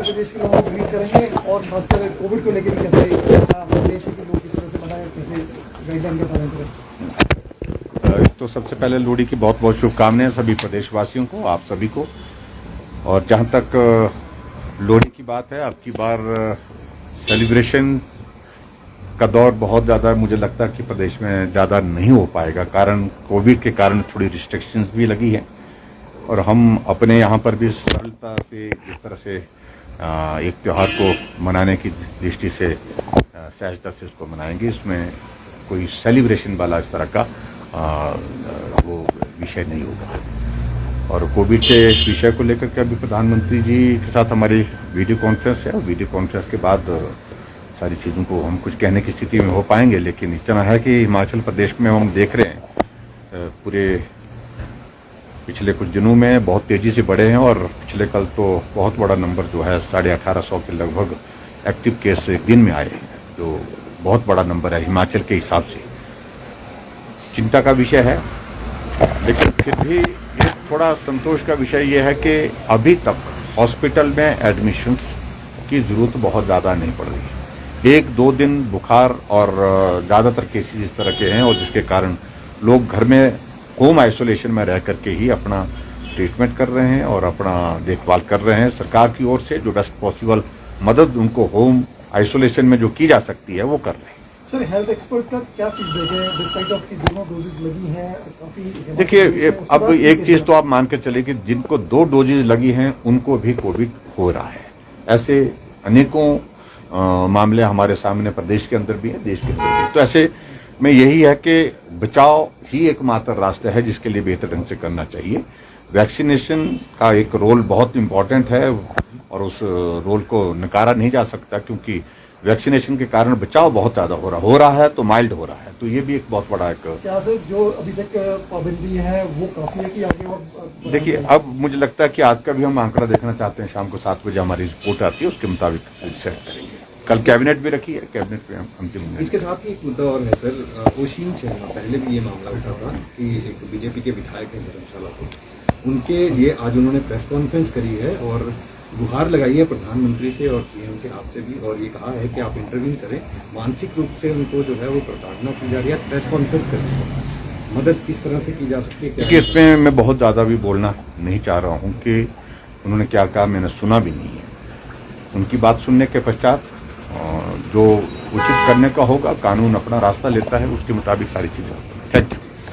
प्रदेश के लोगों को ग्रीट करेंगे और खासकर कोविड को लेकर कैसे हमारे देश के लोग किस तरह से बनाए, कैसे गाइडलाइन का पालन करें? तो सबसे पहले लोहड़ी की बहुत बहुत शुभकामनाएं सभी प्रदेशवासियों को, आप सभी को। और जहां तक लोहड़ी की बात है, अब की बार सेलिब्रेशन का दौर बहुत ज़्यादा मुझे लगता है कि प्रदेश में ज़्यादा नहीं हो पाएगा, कारण कोविड के कारण थोड़ी रिस्ट्रिक्शंस भी लगी हैं। और हम अपने यहाँ पर भी सरलता से इस तरह से एक त्यौहार को मनाने की दृष्टि से सहजता से इसको मनाएंगे। इसमें कोई सेलिब्रेशन वाला इस तरह का वो विषय नहीं होगा। और कोविड के विषय को लेकर के अभी प्रधानमंत्री जी के साथ हमारी वीडियो कॉन्फ्रेंस है, और वीडियो कॉन्फ्रेंस के बाद सारी चीज़ों को हम कुछ कहने की स्थिति में हो पाएंगे। लेकिन इस तरह है कि हिमाचल प्रदेश में हम देख रहे हैं पूरे पिछले कुछ दिनों में बहुत तेज़ी से बढ़े हैं, और पिछले कल तो बहुत बड़ा नंबर जो है 1850 के लगभग एक्टिव केस एक दिन में आए हैं, जो बहुत बड़ा नंबर है हिमाचल के हिसाब से। चिंता का विषय है, लेकिन फिर भी एक थोड़ा संतोष का विषय यह है कि अभी तक हॉस्पिटल में एडमिशन्स की ज़रूरत बहुत ज़्यादा नहीं पड़ रही है। 1-2 दिन बुखार और ज़्यादातर केसेस इस तरह के हैं, और जिसके कारण लोग घर में होम आइसोलेशन में रह करके ही अपना ट्रीटमेंट कर रहे हैं और अपना देखभाल कर रहे हैं। सरकार की ओर से जो बेस्ट पॉसिबल मदद उनको होम आइसोलेशन में जो की जा सकती है वो कर रहे हैं। सर, हेल्थ एक्सपर्ट का क्या फीडबैक है डिस्पाइट ऑफ की दोनों डोजेज लगी हैं? काफी देखिए, अब एक चीज तो आप मान के चले कि जिनको 2 डोजेज लगी हैं उनको भी कोविड हो रहा है। ऐसे अनेकों मामले हमारे सामने प्रदेश के अंदर भी है, देश के अंदर भी। तो ऐसे में यही है कि बचाव ही एकमात्र रास्ता है जिसके लिए बेहतर ढंग से करना चाहिए। वैक्सीनेशन का एक रोल बहुत इम्पोर्टेंट है, और उस रोल को नकारा नहीं जा सकता, क्योंकि वैक्सीनेशन के कारण बचाव बहुत ज्यादा हो रहा है तो माइल्ड हो रहा है। तो ये भी एक बहुत बड़ा एक क्या सर जो अभी तक पाबंदी है वो काफी है कि आगे और? देखिए, अब मुझे लगता है कि आज का भी हम आंकड़ा देखना चाहते हैं। शाम को 7 बजे हमारी रिपोर्ट आती है, उसके मुताबिक सेट करेंगे। कल कैबिनेट भी रखी है, कैबिनेट पे अंतिम। इसके साथ ही एक मुद्दा और है सर, ओशियन शर्मा, पहले भी ये मामला उठा था कि एक बीजेपी के विधायक हैं धर्मशाला से, उनके लिए आज उन्होंने प्रेस कॉन्फ्रेंस करी है और गुहार लगाई है प्रधानमंत्री से और सीएम से, आपसे भी, और ये कहा है कि आप इंटरव्यू करें। मानसिक रूप से उनको जो है वो प्रताड़ना की जा रही है, प्रेस कॉन्फ्रेंस करके मदद किस तरह से की जा सकती है? क्योंकि इसमें मैं बहुत ज़्यादा भी बोलना नहीं चाह रहा हूँ कि उन्होंने क्या कहा, मैंने सुना भी नहीं है। उनकी बात सुनने के पश्चात जो उचित करने का होगा, कानून अपना रास्ता लेता है, उसके मुताबिक सारी चीज़ें होती हैं। Thank you.